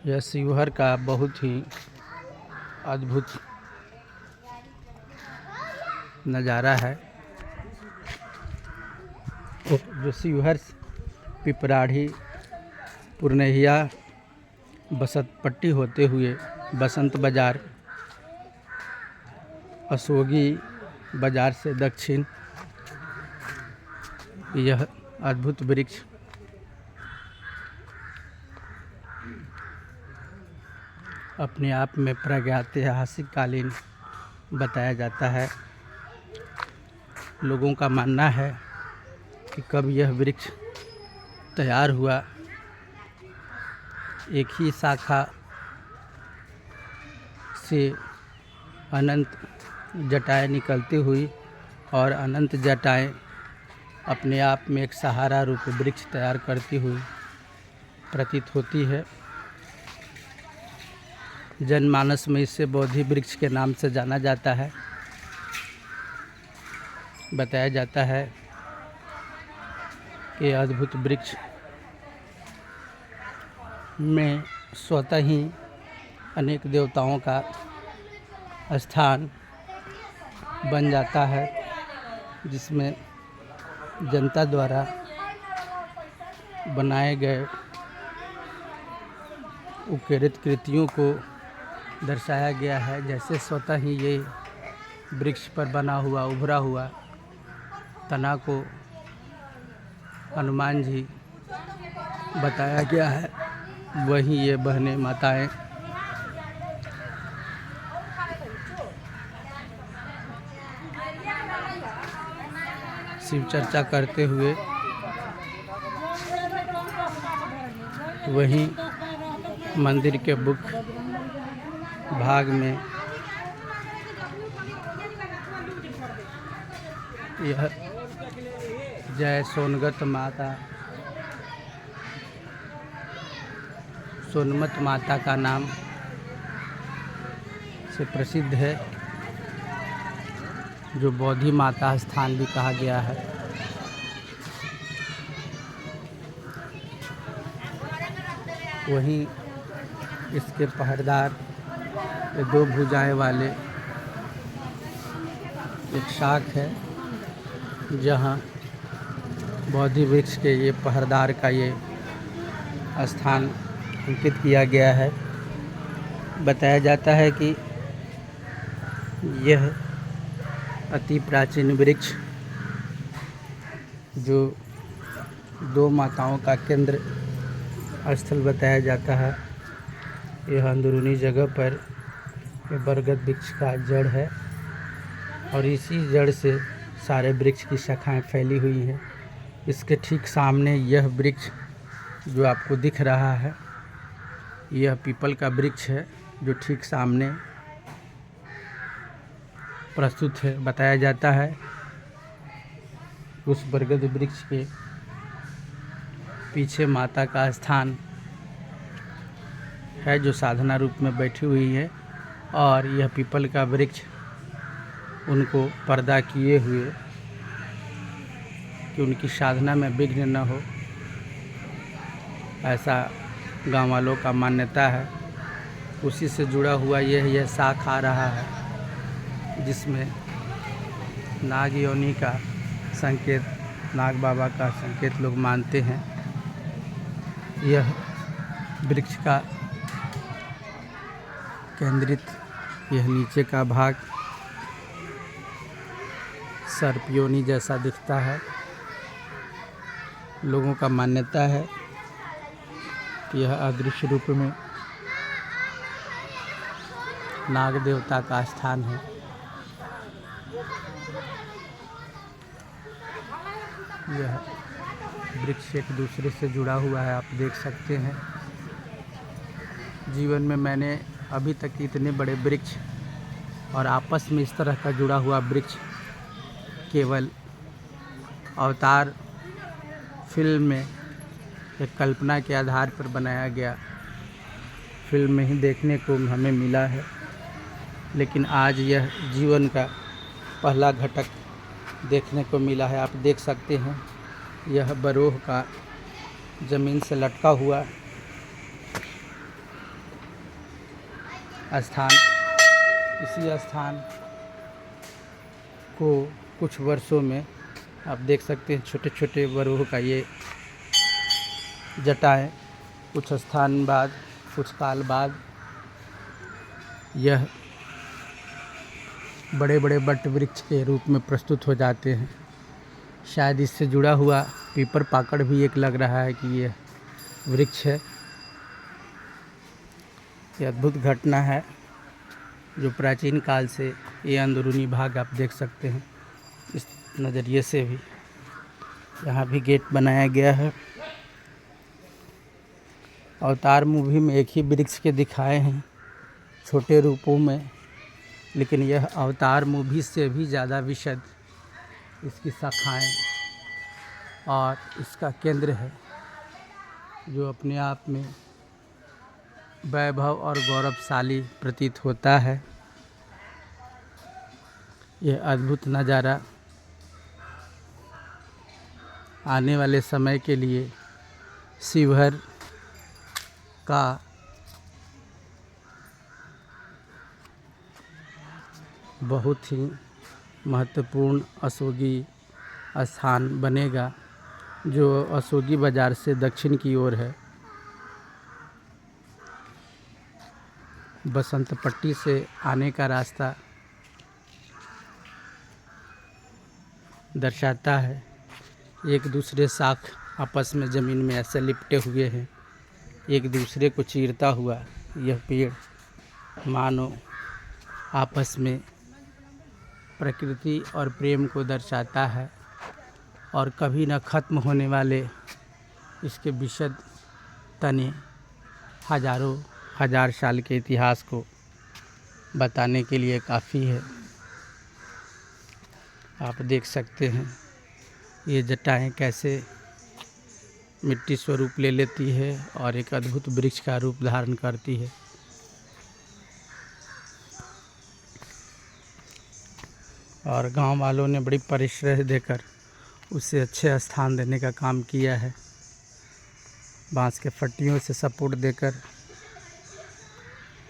यह शिवहर का बहुत ही अद्भुत नज़ारा है जो शिवहर पिपराढ़ी पुरनहिया बसंतपट्टी होते हुए बसंत बाज़ार अशोगी बाज़ार से दक्षिण यह अद्भुत वृक्ष अपने आप में प्रागैतिहासिक कालीन बताया जाता है। लोगों का मानना है कि कब यह वृक्ष तैयार हुआ, एक ही शाखा से अनंत जटाएं निकलती हुई और अनंत जटाएं अपने आप में एक सहारा रूप वृक्ष तैयार करती हुई प्रतीत होती है। जनमानस में इसे बोधि वृक्ष के नाम से जाना जाता है। बताया जाता है कि अद्भुत वृक्ष में स्वतः ही अनेक देवताओं का स्थान बन जाता है, जिसमें जनता द्वारा बनाए गए उकेरित कृतियों को दर्शाया गया है। जैसे स्वतः ही ये वृक्ष पर बना हुआ उभरा हुआ तना को हनुमान जी बताया गया है, वहीं ये बहनें माताएं शिव चर्चा करते हुए वहीं मंदिर के मुख्य भाग में यह जय सोनगत माता सोनमत माता का नाम से प्रसिद्ध है, जो बोधि माता स्थान भी कहा गया है। वहीं इसके पहरेदार ये दो भुजाएं वाले एक शाख है, जहां बोधि वृक्ष के ये पहरेदार का ये स्थान अंकित किया गया है। बताया जाता है कि यह अति प्राचीन वृक्ष जो दो माताओं का केंद्र स्थल बताया जाता है, यह अंदरूनी जगह पर बरगद वृक्ष का जड़ है और इसी जड़ से सारे वृक्ष की शाखाएं फैली हुई हैं। इसके ठीक सामने यह वृक्ष जो आपको दिख रहा है, यह पीपल का वृक्ष है जो ठीक सामने प्रस्तुत है। बताया जाता है उस बरगद वृक्ष के पीछे माता का स्थान है जो साधना रूप में बैठी हुई है, और यह पीपल का वृक्ष उनको पर्दा किए हुए कि उनकी साधना में विघ्न न हो, ऐसा गांव वालों का मान्यता है। उसी से जुड़ा हुआ यह शाख आ रहा है, जिसमें नाग योनि का संकेत, नाग बाबा का संकेत लोग मानते हैं। यह वृक्ष का केंद्रित यह नीचे का भाग सर्प योनि जैसा दिखता है। लोगों का मान्यता है कि यह अदृश्य रूप में नाग देवता का स्थान है। यह वृक्ष एक दूसरे से जुड़ा हुआ है, आप देख सकते हैं। जीवन में मैंने अभी तक इतने बड़े वृक्ष और आपस में इस तरह का जुड़ा हुआ वृक्ष केवल अवतार फिल्म में एक कल्पना के आधार पर बनाया गया फिल्म में ही देखने को हमें मिला है, लेकिन आज यह जीवन का पहला घटक देखने को मिला है। आप देख सकते हैं यह बरोह का ज़मीन से लटका हुआ स्थान। इसी स्थान को कुछ वर्षों में आप देख सकते हैं, छोटे छोटे वरुह का ये जटाएं कुछ स्थान बाद, कुछ काल बाद यह बड़े बड़े वट वृक्ष के रूप में प्रस्तुत हो जाते हैं। शायद इससे जुड़ा हुआ पीपर पाकड़ भी एक लग रहा है कि यह वृक्ष है। यह अद्भुत घटना है जो प्राचीन काल से ये अंदरूनी भाग आप देख सकते हैं। इस नज़रिए से भी यहाँ भी गेट बनाया गया है। अवतार मूवी में एक ही वृक्ष के दिखाए हैं छोटे रूपों में, लेकिन यह अवतार मूवी से भी ज़्यादा विशद इसकी शाखाएं और इसका केंद्र है, जो अपने आप में वैभव और गौरवशाली प्रतीत होता है। यह अद्भुत नज़ारा आने वाले समय के लिए शिवहर का बहुत ही महत्वपूर्ण अशोकी स्थान बनेगा, जो अशोकी बाज़ार से दक्षिण की ओर है। बसंत पट्टी से आने का रास्ता दर्शाता है। एक दूसरे शाख आपस में ज़मीन में ऐसे लिपटे हुए हैं, एक दूसरे को चीरता हुआ यह पेड़ मानो आपस में प्रकृति और प्रेम को दर्शाता है, और कभी न ख़त्म होने वाले इसके विशद तने हजारों हजार साल के इतिहास को बताने के लिए काफ़ी है। आप देख सकते हैं ये जटाएं कैसे मिट्टी स्वरूप ले लेती है और एक अद्भुत वृक्ष का रूप धारण करती है। और गांव वालों ने बड़ी परिश्रम देकर उसे अच्छे स्थान देने का काम किया है। बांस के फट्टियों से सपोर्ट देकर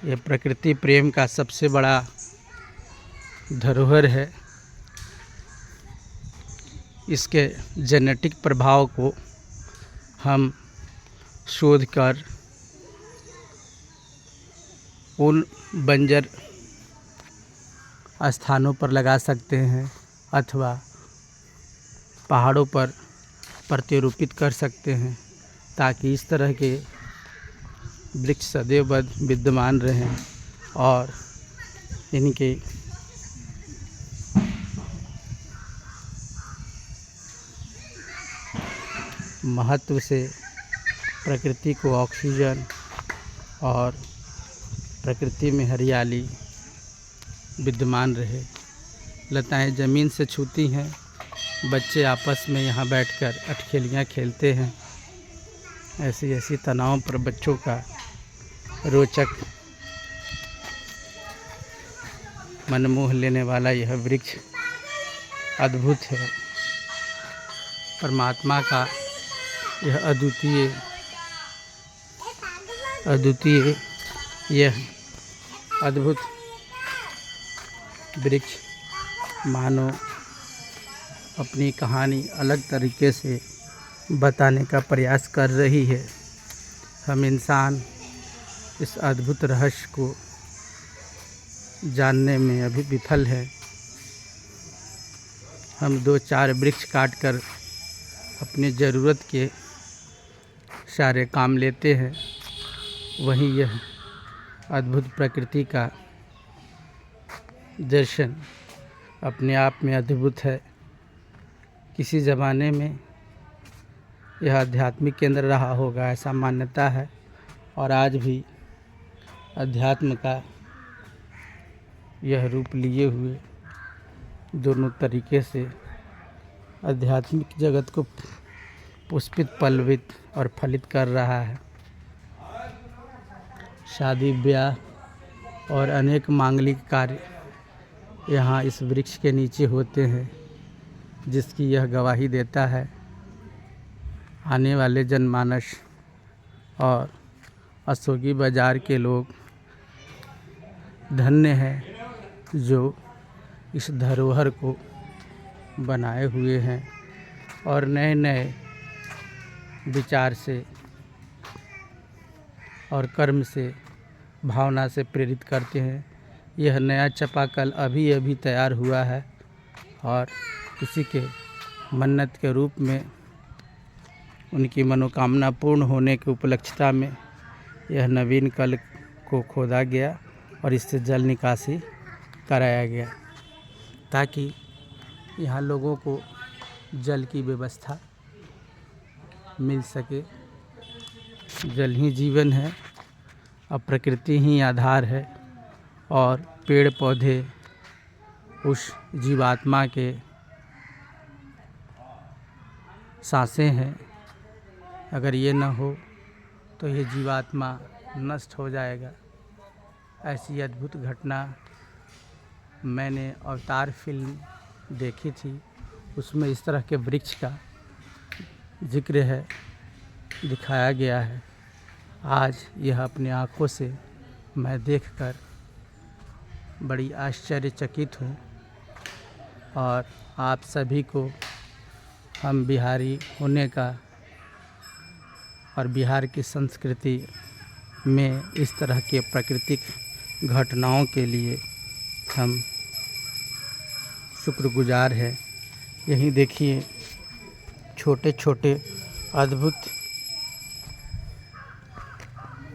ये प्रकृति प्रेम का सबसे बड़ा धरोहर है। इसके जेनेटिक प्रभाव को हम शोध कर उन बंजर स्थानों पर लगा सकते हैं अथवा पहाड़ों पर प्रतिरूपित कर सकते हैं, ताकि इस तरह के वृक्ष सदैव विद्यमान रहें और इनके महत्व से प्रकृति को ऑक्सीजन और प्रकृति में हरियाली विद्यमान रहे। लताएं ज़मीन से छूती हैं, बच्चे आपस में यहाँ बैठकर अटखेलियाँ खेलते हैं। ऐसी ऐसी तनाव पर बच्चों का रोचक मनमोह लेने वाला यह वृक्ष अद्भुत है। परमात्मा का यह अद्वितीय यह अद्भुत वृक्ष मानो अपनी कहानी अलग तरीके से बताने का प्रयास कर रही है। हम इंसान इस अद्भुत रहस्य को जानने में अभी विफल हैं। हम 2-4 वृक्ष काटकर अपनी ज़रूरत के सारे काम लेते हैं, वहीं यह अद्भुत प्रकृति का दर्शन अपने आप में अद्भुत है। किसी ज़माने में यह आध्यात्मिक केंद्र रहा होगा, ऐसा मान्यता है, और आज भी अध्यात्म का यह रूप लिए हुए दोनों तरीके से आध्यात्मिक जगत को पुष्पित, पल्लवित और फलित कर रहा है। शादी ब्याह और अनेक मांगलिक कार्य यहाँ इस वृक्ष के नीचे होते हैं, जिसकी यह गवाही देता है। आने वाले जनमानस और अशोकी बाज़ार के लोग धन्य है जो इस धरोहर को बनाए हुए हैं और नए नए विचार से और कर्म से, भावना से प्रेरित करते हैं। यह नया चापाकल अभी अभी तैयार हुआ है और किसी के मन्नत के रूप में उनकी मनोकामना पूर्ण होने के उपलक्षता में यह नवीन कल को खोदा गया और इससे जल निकासी कराया गया ताकि यहाँ लोगों को जल की व्यवस्था मिल सके। जल ही जीवन है और प्रकृति ही आधार है और पेड़ पौधे उस जीवात्मा के सांसें हैं। अगर ये न हो तो ये जीवात्मा नष्ट हो जाएगा। ऐसी अद्भुत घटना मैंने अवतार फिल्म देखी थी, उसमें इस तरह के वृक्ष का जिक्र है, दिखाया गया है। आज यह अपनी आँखों से मैं देखकर बड़ी आश्चर्यचकित हूँ और आप सभी को हम बिहारी होने का और बिहार की संस्कृति में इस तरह के प्राकृतिक घटनाओं के लिए हम शुक्रगुजार हैं। यहीं देखिए छोटे छोटे अद्भुत,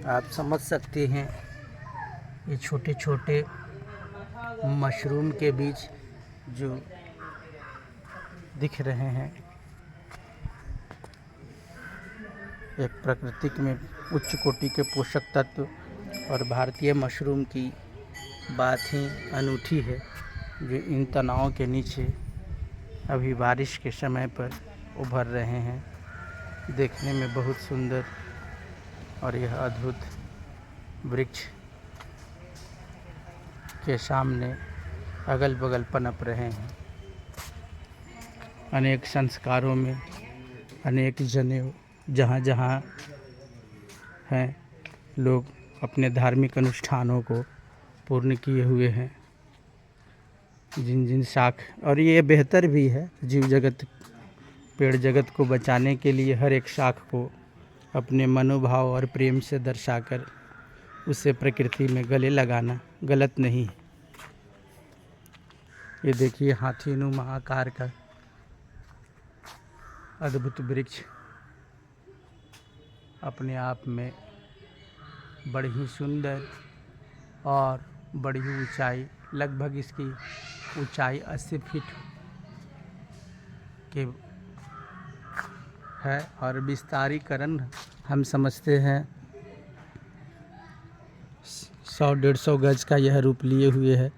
आप समझ सकते हैं, ये छोटे छोटे मशरूम के बीज जो दिख रहे हैं, एक प्राकृतिक में उच्च कोटि के पोषक तत्व और भारतीय मशरूम की बात ही अनूठी है जो इन तनावों के नीचे अभी बारिश के समय पर उभर रहे हैं। देखने में बहुत सुंदर और यह अद्भुत वृक्ष के सामने अगल बगल पनप रहे हैं। अनेक संस्कारों में अनेक जनेऊ जहाँ जहाँ हैं, लोग अपने धार्मिक अनुष्ठानों को पूर्ण किए हुए हैं। जिन जिन शाख, और ये बेहतर भी है, जीव जगत, पेड़ जगत को बचाने के लिए हर एक शाख को अपने मनोभाव और प्रेम से दर्शाकर उसे प्रकृति में गले लगाना गलत नहीं है। ये देखिए हाथीनुमा आकार का अद्भुत वृक्ष अपने आप में बड़ी ही सुंदर और बड़ी ही ऊंचाई, लगभग इसकी ऊंचाई 80 फीट के है और विस्तारीकरण हम समझते हैं 100-150 गज का यह रूप लिए हुए है,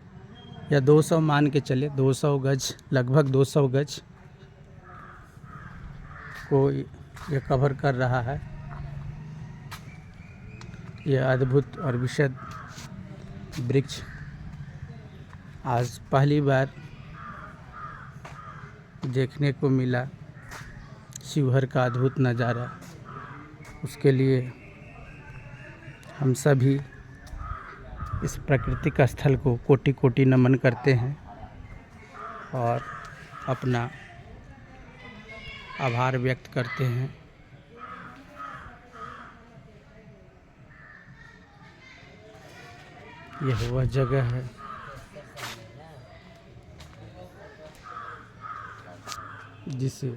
या 200 मान के चले, 200 गज, लगभग 200 गज को ये कवर कर रहा है। यह अद्भुत और विशद वृक्ष आज पहली बार देखने को मिला। शिवहर का अद्भुत नज़ारा, उसके लिए हम सभी इस प्राकृतिक स्थल को कोटि कोटि नमन करते हैं और अपना आभार व्यक्त करते हैं। यह वह जगह है जिसे